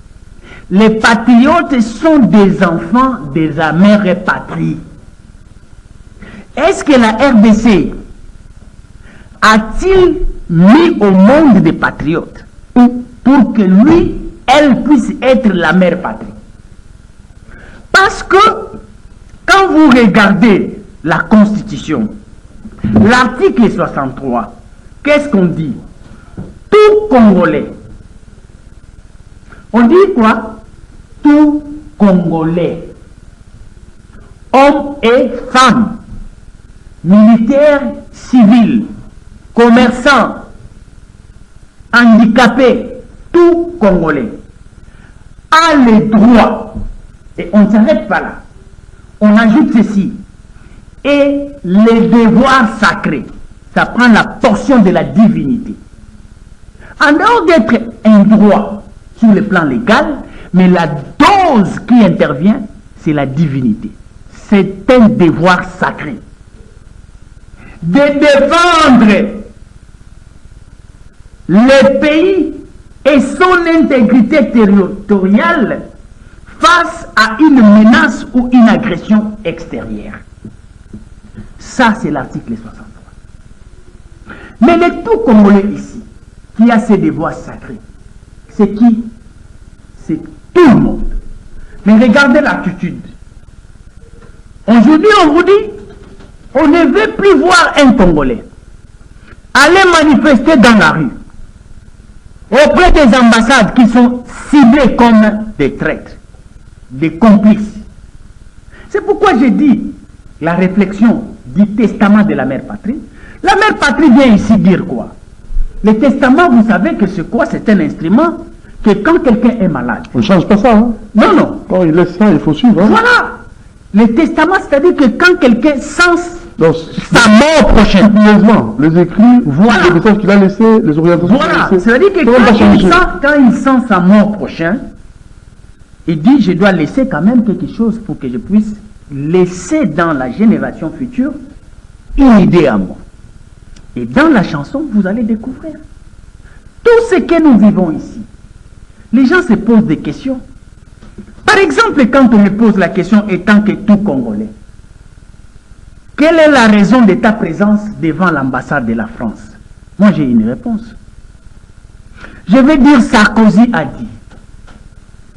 Les patriotes sont des enfants de la mère patrie. Est-ce que la RDC a-t-il mis au monde des patriotes pour que lui, elle puisse être la mère patrie? Parce que quand vous regardez la Constitution, l'article 63, qu'est-ce qu'on dit? Tout Congolais. On dit quoi? Tout Congolais. Hommes et femmes, militaires, civils, commerçants, handicapés, tout Congolais a le droit, et on ne s'arrête pas là, on ajoute ceci, et les devoirs sacrés, ça prend la portion de la divinité. En dehors d'être un droit sur le plan légal, mais la dose qui intervient, c'est la divinité. C'est un devoir sacré de défendre le pays et son intégrité territoriale face à une menace ou une agression extérieure. Ça, c'est l'article 63. Mais le tout Congolais ici, qui a ses devoirs sacrés, c'est qui? C'est tout le monde. Mais regardez l'attitude. Aujourd'hui, on vous dit, on ne veut plus voir un Congolais aller manifester dans la rue auprès des ambassades qui sont ciblées comme des traîtres, des complices. C'est pourquoi j'ai dit la réflexion du testament de la mère patrie. La mère patrie vient ici dire quoi? Le testament, vous savez que c'est quoi? C'est un instrument que quand quelqu'un est malade... On ne change pas ça. Hein? Non, non. Quand il laisse ça, il faut suivre. Hein? Voilà. Le testament, c'est-à-dire que quand quelqu'un sent sa mort prochaine... Les écrits, voilà. Les messages qu'il a laissés, les orientations voilà. qu'il a laissées. C'est-à-dire que quand il sent sa mort prochaine, il dit, je dois laisser quand même quelque chose pour que je puisse laisser dans la génération future une idée à moi. Et dans la chanson, vous allez découvrir tout ce que nous vivons ici. Les gens se posent des questions. Par exemple, quand on me pose la question étant que tout Congolais, quelle est la raison de ta présence devant l'ambassade de la France? Moi, j'ai une réponse. Je vais dire Sarkozy a dit.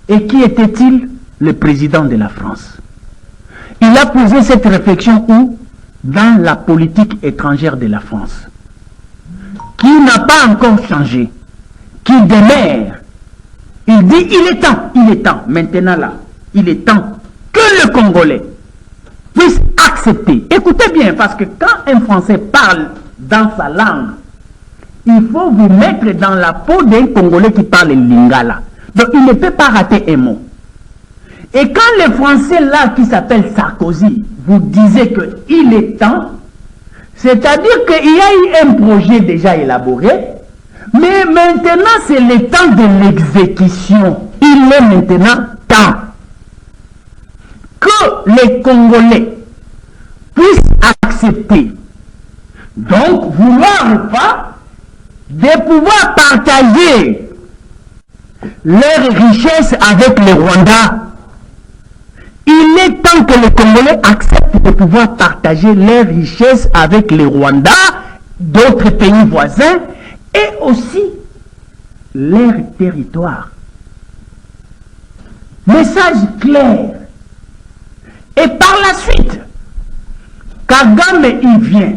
Et qui était-il? Le président de la France. Il a posé cette réflexion où? Dans la politique étrangère de la France, qui n'a pas encore changé, qui demeure. Il dit, il est temps, maintenant là, il est temps que le Congolais puisse accepter. Écoutez bien, parce que quand un Français parle dans sa langue, il faut vous mettre dans la peau d'un Congolais qui parle lingala. Donc il ne peut pas rater un mot. Et quand les Français là qui s'appellent Sarkozy vous disaient qu'il est temps, c'est-à-dire qu'il y a eu un projet déjà élaboré, mais maintenant c'est le temps de l'exécution. Il est maintenant temps que les Congolais puissent accepter, donc vouloir ou pas, de pouvoir partager leurs richesses avec le Rwanda. Il est temps que les Congolais acceptent de pouvoir partager leurs richesses avec les Rwandais, d'autres pays voisins, et aussi leur territoire. Message clair. Et par la suite, Kagame, il vient,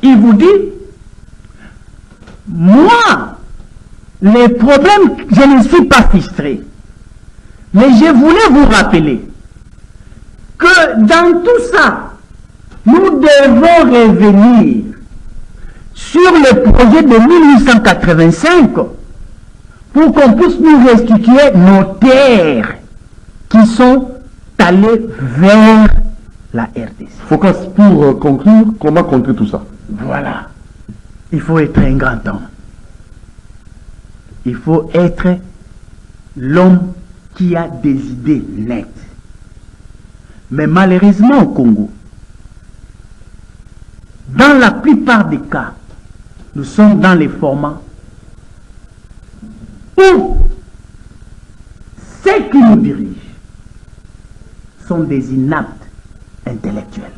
il vous dit, moi, les problèmes, je ne suis pas frustré. Mais je voulais vous rappeler que dans tout ça, nous devons revenir sur le projet de 1885 pour qu'on puisse nous restituer nos terres qui sont allées vers la RDC. Focus, pour conclure, comment contrer tout ça? Voilà. Il faut être un grand homme. Il faut être l'homme qui a des idées nettes. Mais malheureusement au Congo, dans la plupart des cas, nous sommes dans les formats où ceux qui nous dirigent sont des inaptes intellectuels.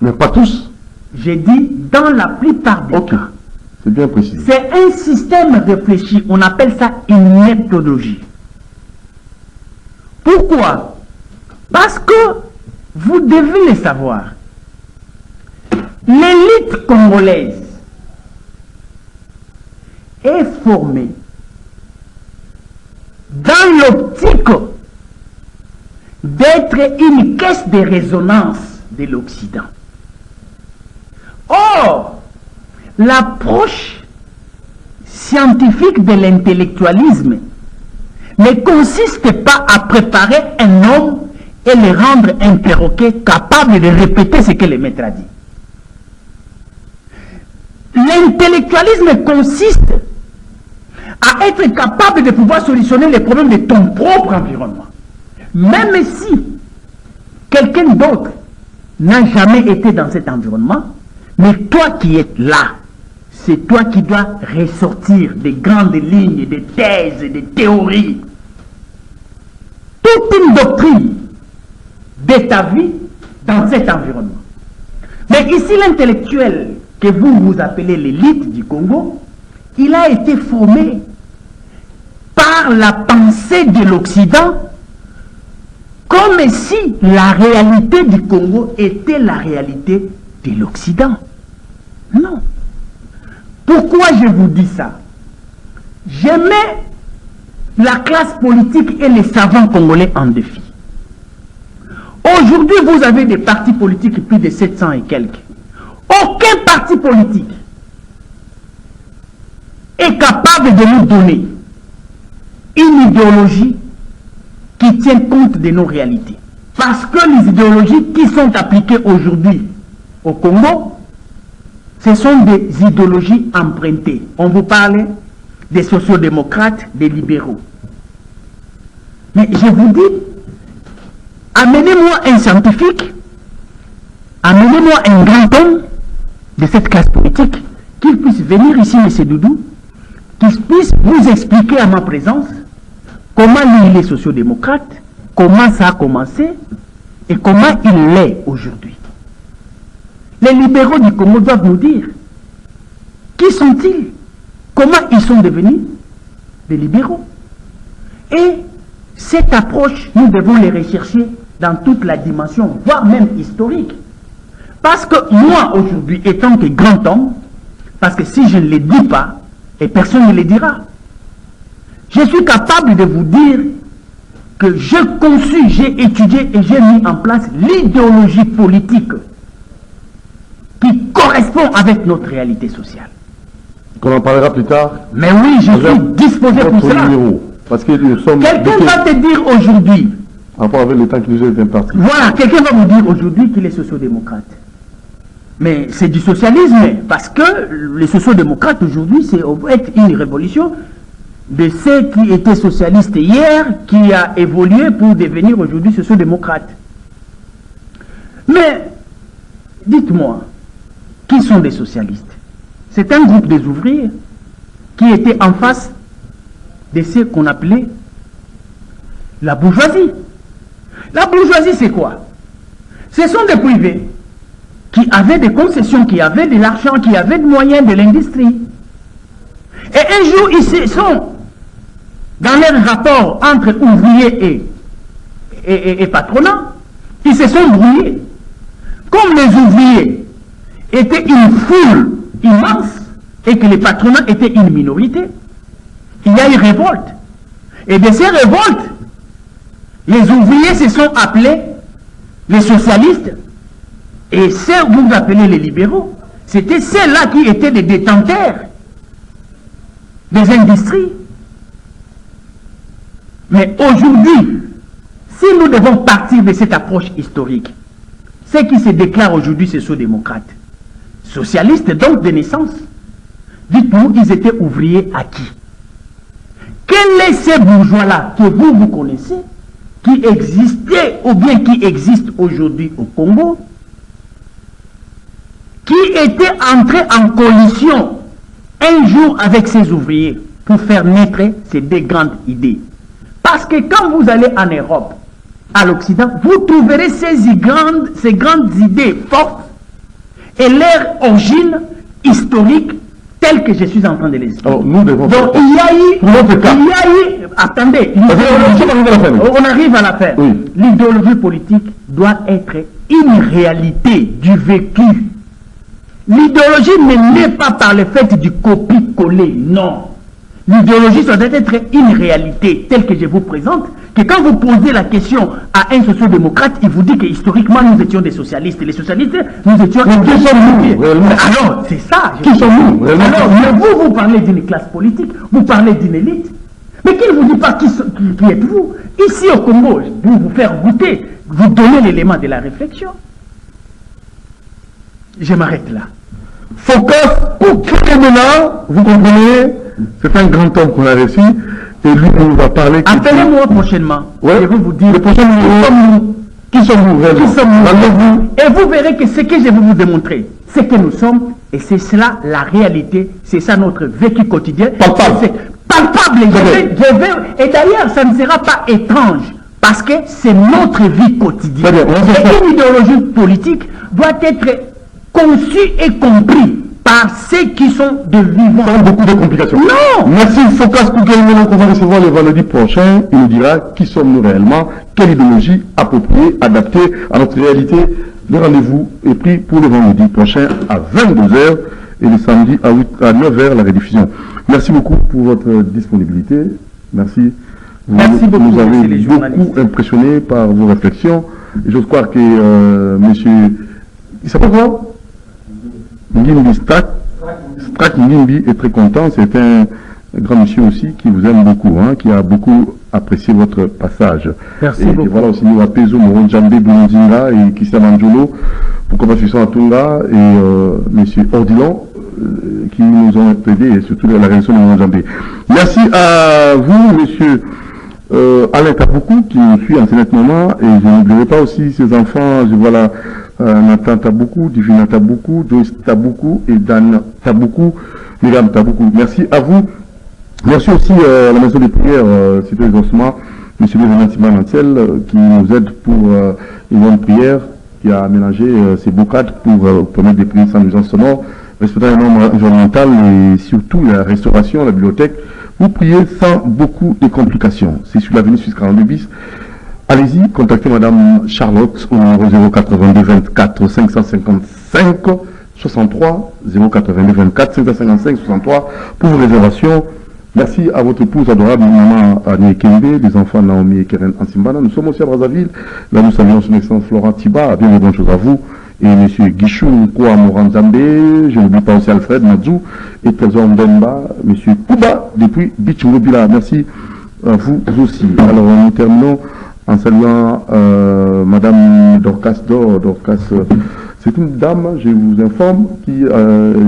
Mais pas tous. J'ai dit dans la plupart des cas. C'est bien précisé. C'est un système réfléchi, on appelle ça une méthodologie. Pourquoi? Parce que vous devez le savoir. L'élite congolaise est formée dans l'optique d'être une caisse de résonance de l'Occident. Or, l'approche scientifique de l'intellectualisme ne consiste pas à préparer un homme et le rendre un perroquet capable de répéter ce que le maître a dit. L'intellectualisme consiste à être capable de pouvoir solutionner les problèmes de ton propre environnement. Même si quelqu'un d'autre n'a jamais été dans cet environnement, mais toi qui es là, c'est toi qui dois ressortir des grandes lignes, des thèses, des théories, toute une doctrine de ta vie dans cet environnement. Mais ici, l'intellectuel que vous appelez l'élite du Congo, il a été formé par la pensée de l'Occident comme si la réalité du Congo était la réalité de l'Occident. Non. Pourquoi je vous dis ça? Je mets la classe politique et les savants congolais en défi. Aujourd'hui, vous avez des partis politiques plus de 700 et quelques. Aucun parti politique est capable de nous donner une idéologie qui tient compte de nos réalités. Parce que les idéologies qui sont appliquées aujourd'hui au Congo, ce sont des idéologies empruntées. On vous parle des sociodémocrates, des libéraux. Mais je vous dis, amenez-moi un scientifique, amenez-moi un grand homme de cette classe politique, qu'il puisse venir ici, M. Doudou, qu'il puisse vous expliquer à ma présence comment lui, il est sociodémocrate, comment ça a commencé et comment il l'est aujourd'hui. Les libéraux du Congo doivent nous dire qui sont-ils, comment ils sont devenus des libéraux. Et cette approche, nous devons les rechercher dans toute la dimension, voire même historique. Parce que moi, aujourd'hui, étant que grand homme, parce que si je ne le dis pas, et personne ne le dira, je suis capable de vous dire que j'ai conçu, j'ai étudié et j'ai mis en place l'idéologie politique qui correspond avec notre réalité sociale. Qu'on en parlera plus tard. Mais oui, je suis disposé pour cela. Parce que nous sommes... Quelqu'un va te dire aujourd'hui... Par rapport avec le temps qui nous est imparti. Voilà, quelqu'un va vous dire aujourd'hui qu'il est sociodémocrate. Mais c'est du socialisme, parce que les sociodémocrates aujourd'hui, c'est une révolution de ceux qui étaient socialistes hier, qui a évolué pour devenir aujourd'hui sociodémocrate. Mais, dites-moi, qui sont des socialistes? C'est un groupe des ouvriers qui était en face de ce qu'on appelait la bourgeoisie. La bourgeoisie, c'est quoi? Ce sont des privés qui avaient des concessions, qui avaient de l'argent, qui avaient des moyens de l'industrie. Et un jour, ils se sont, dans leur rapport entre ouvriers et patronat, ils se sont brouillés. Comme les ouvriers étaient une foule immense et que les patronats étaient une minorité, il y a eu révolte. Et de ces révoltes, les ouvriers se sont appelés les socialistes et ceux que vous appelez les libéraux. C'était ceux-là qui étaient les détenteurs des industries. Mais aujourd'hui, si nous devons partir de cette approche historique, ceux qui se déclarent aujourd'hui sociaux-démocrates, socialistes donc de naissance, dites-nous, ils étaient ouvriers à qui? Quels sont ces bourgeois-là que vous connaissez, qui existaient ou bien qui existent aujourd'hui au Congo, qui étaient entrés en coalition un jour avec ces ouvriers pour faire naître ces deux grandes idées? Parce que quand vous allez en Europe, à l'Occident, vous trouverez ces grandes idées fortes et leur origine historique telle que je suis en train de les expliquer. Nous devons donc il y a eu, attendez, on arrive à la fin. Oui. L'idéologie politique doit être une réalité du vécu. L'idéologie ne naît pas par le fait du copier-coller, non. L'idéologie doit être une réalité telle que je vous présente, que quand vous posez la question à un social-démocrate, il vous dit que historiquement nous étions des socialistes. Les socialistes, nous étions... Mais qui sommes-nous réellement? Alors, c'est ça. Qui sommes-nous réellement? Alors, mais vous parlez d'une classe politique, vous parlez d'une élite, mais qui ne vous dit pas qui êtes-vous? Ici au Congo, pour vous faire goûter, vous donnez l'élément de la réflexion. Je m'arrête là. Focus pour maintenant, vous comprenez, c'est un grand homme qu'on a reçu, et lui, on va parler... Appelez-moi prochainement, ouais. Je vais vous dire qui sommes-nous réellement? Et vous verrez que ce que je vais vous démontrer, c'est que nous sommes, et c'est cela la réalité, c'est ça notre vécu quotidien. Palpable. Palpable. Et d'ailleurs, ça ne sera pas étrange, parce que c'est notre vie quotidienne. Et une idéologie politique doit être conçue et comprise par ceux qui sont de vivants. Sans beaucoup de complications. Non. Merci Focus pour qu'on va recevoir le vendredi prochain. Il nous dira qui sommes-nous réellement, quelle idéologie appropriée, adaptée à notre réalité. Le rendez-vous est pris pour le vendredi prochain à 22h et le samedi à 9h la rediffusion. Merci beaucoup pour votre disponibilité. Merci. Merci beaucoup. Vous avez beaucoup impressionné par vos réflexions. Et j'ose croire que monsieur... Il s'appelle quoi? Ngimbi Strak Ngimbi est très content. C'est un grand monsieur aussi qui vous aime beaucoup, hein, qui a beaucoup apprécié votre passage. Merci beaucoup. Et voilà aussi nous Pezo Moronjambe Bounzinga et Christian Manjolo, pourquoi pas Susan Atunga et monsieur Ordilon qui nous ont aidés et surtout la réaction de Moronjambe. Merci à vous, monsieur Alain Taboukou qui nous suit en ce moment, et je n'oublierai pas aussi ses enfants. Je vois là Nathan Taboukou, Divina Taboukou, Joyce Taboukou et Dan Taboukou, Myriam Taboukou. Merci à vous. Merci aussi à la maison des prières, Cité des Ossements, M. Benjamin Nantiel, qui nous aide pour une bonne prière, qui a aménagé ces bocades pour permettre des prières sans nuisance sonore, respectant les normes environnementales et surtout la restauration, la bibliothèque. Vous priez sans beaucoup de complications. C'est sur l'avenue Suisse 42 bis. Allez-y, contactez Madame Charlotte au numéro 082 24 555 63 082 24 555 63 pour vos réservations. Merci à votre épouse adorable, maman Annie Kembe, les enfants Naomi et Keren Ansimbana. Nous sommes aussi à Brazzaville. Là, nous saluons son excellence Florent Tiba. Bien de bonnes choses à vous. Et M. Guichou Nkwa Moranzambe, je n'oublie pas aussi Alfred Madzou et Trésor Mbemba, M. Kouba depuis Beach Mobila. Merci à vous aussi. Alors, nous terminons en saluant Madame Dorcas Dor. Dorcas, c'est une dame, je vous informe, qui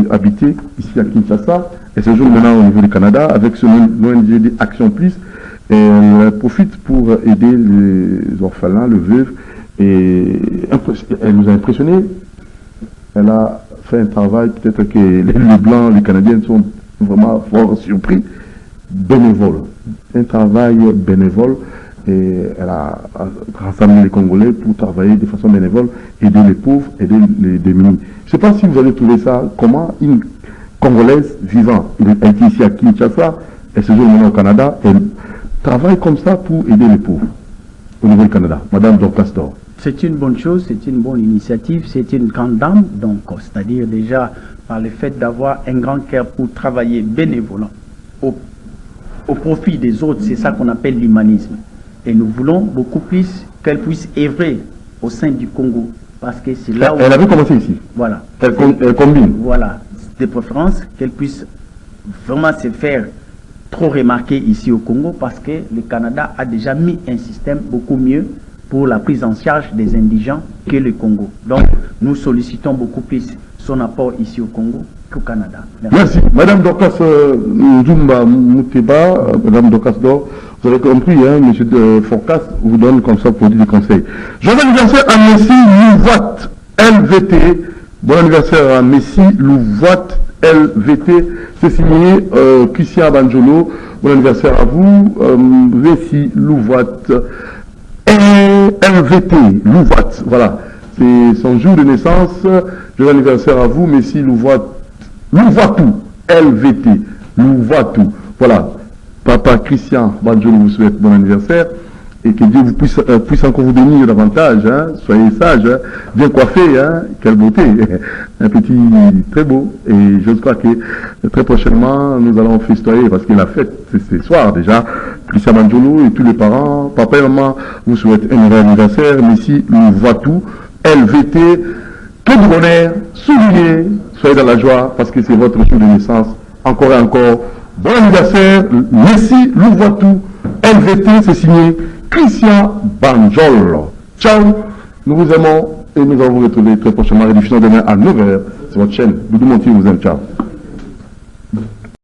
habitait ici à Kinshasa et se joue maintenant au niveau du Canada avec son ONG Action Plus. Et elle profite pour aider les orphelins, le veuve. Et elle nous a impressionnés. Elle a fait un travail, peut-être que les Blancs, les Canadiens sont vraiment fort surpris. Bénévole. Un travail bénévole. Et elle a rassemblé les Congolais pour travailler de façon bénévole, aider les pauvres, aider les démunis. Je ne sais pas si vous avez trouvé ça, comment une Congolaise vivant, elle était ici à Kinshasa, elle se joue maintenant au Canada, elle travaille comme ça pour aider les pauvres au niveau du Canada. Madame Dorcas Dor. C'est une bonne chose, c'est une bonne initiative, c'est une grande dame, donc c'est-à-dire déjà par le fait d'avoir un grand cœur pour travailler bénévolement au profit des autres, c'est ça qu'on appelle l'humanisme. Et nous voulons beaucoup plus qu'elle puisse œuvrer au sein du Congo. Parce que c'est là où... Elle avait commencé ici. Voilà. Elle combine. Voilà. De préférence qu'elle puisse vraiment se faire trop remarquer ici au Congo, parce que le Canada a déjà mis un système beaucoup mieux pour la prise en charge des indigents que le Congo. Donc, nous sollicitons beaucoup plus son apport ici au Congo qu'au Canada. Merci. Madame Dorcas Nzumba Mouteba, Madame Dorcas Dor, vous avez compris, hein, Monsieur de Forcas vous donne comme ça pour dire des conseils. Joyeux anniversaire à Messi Louvoit LVT. Bon anniversaire à Messi Louvoit LVT. C'est signé Christian Banjolo. Bon anniversaire à vous, Messi Louvoit LVT. Louvoit, voilà. C'est son jour de naissance. Joyeux anniversaire à vous, Messi Louvoit. Louvoitou, LVT, Louvoitou. Voilà. Papa Christian Banjolo vous souhaite bon anniversaire et que Dieu vous puisse encore vous bénir davantage. Hein. Soyez sage, hein. Bien coiffé, hein. Quelle beauté. Un petit très beau. Et je crois que très prochainement, nous allons festoyer parce que la fête, c'est ce soir déjà. Christian Banjolo et tous les parents, papa et maman vous souhaitent un heureux anniversaire. Messi Louvoitou, LVT. Que du bonheur, souriez, soyez dans la joie parce que c'est votre jour de naissance. Encore et encore, bon anniversaire, Messi Louvoitou, LVT, c'est signé Christian Banjol. Ciao, nous vous aimons et nous allons vous retrouver très prochainement. Rediffusion demain à 9h sur votre chaîne. Doudou Montier vous aime, ciao.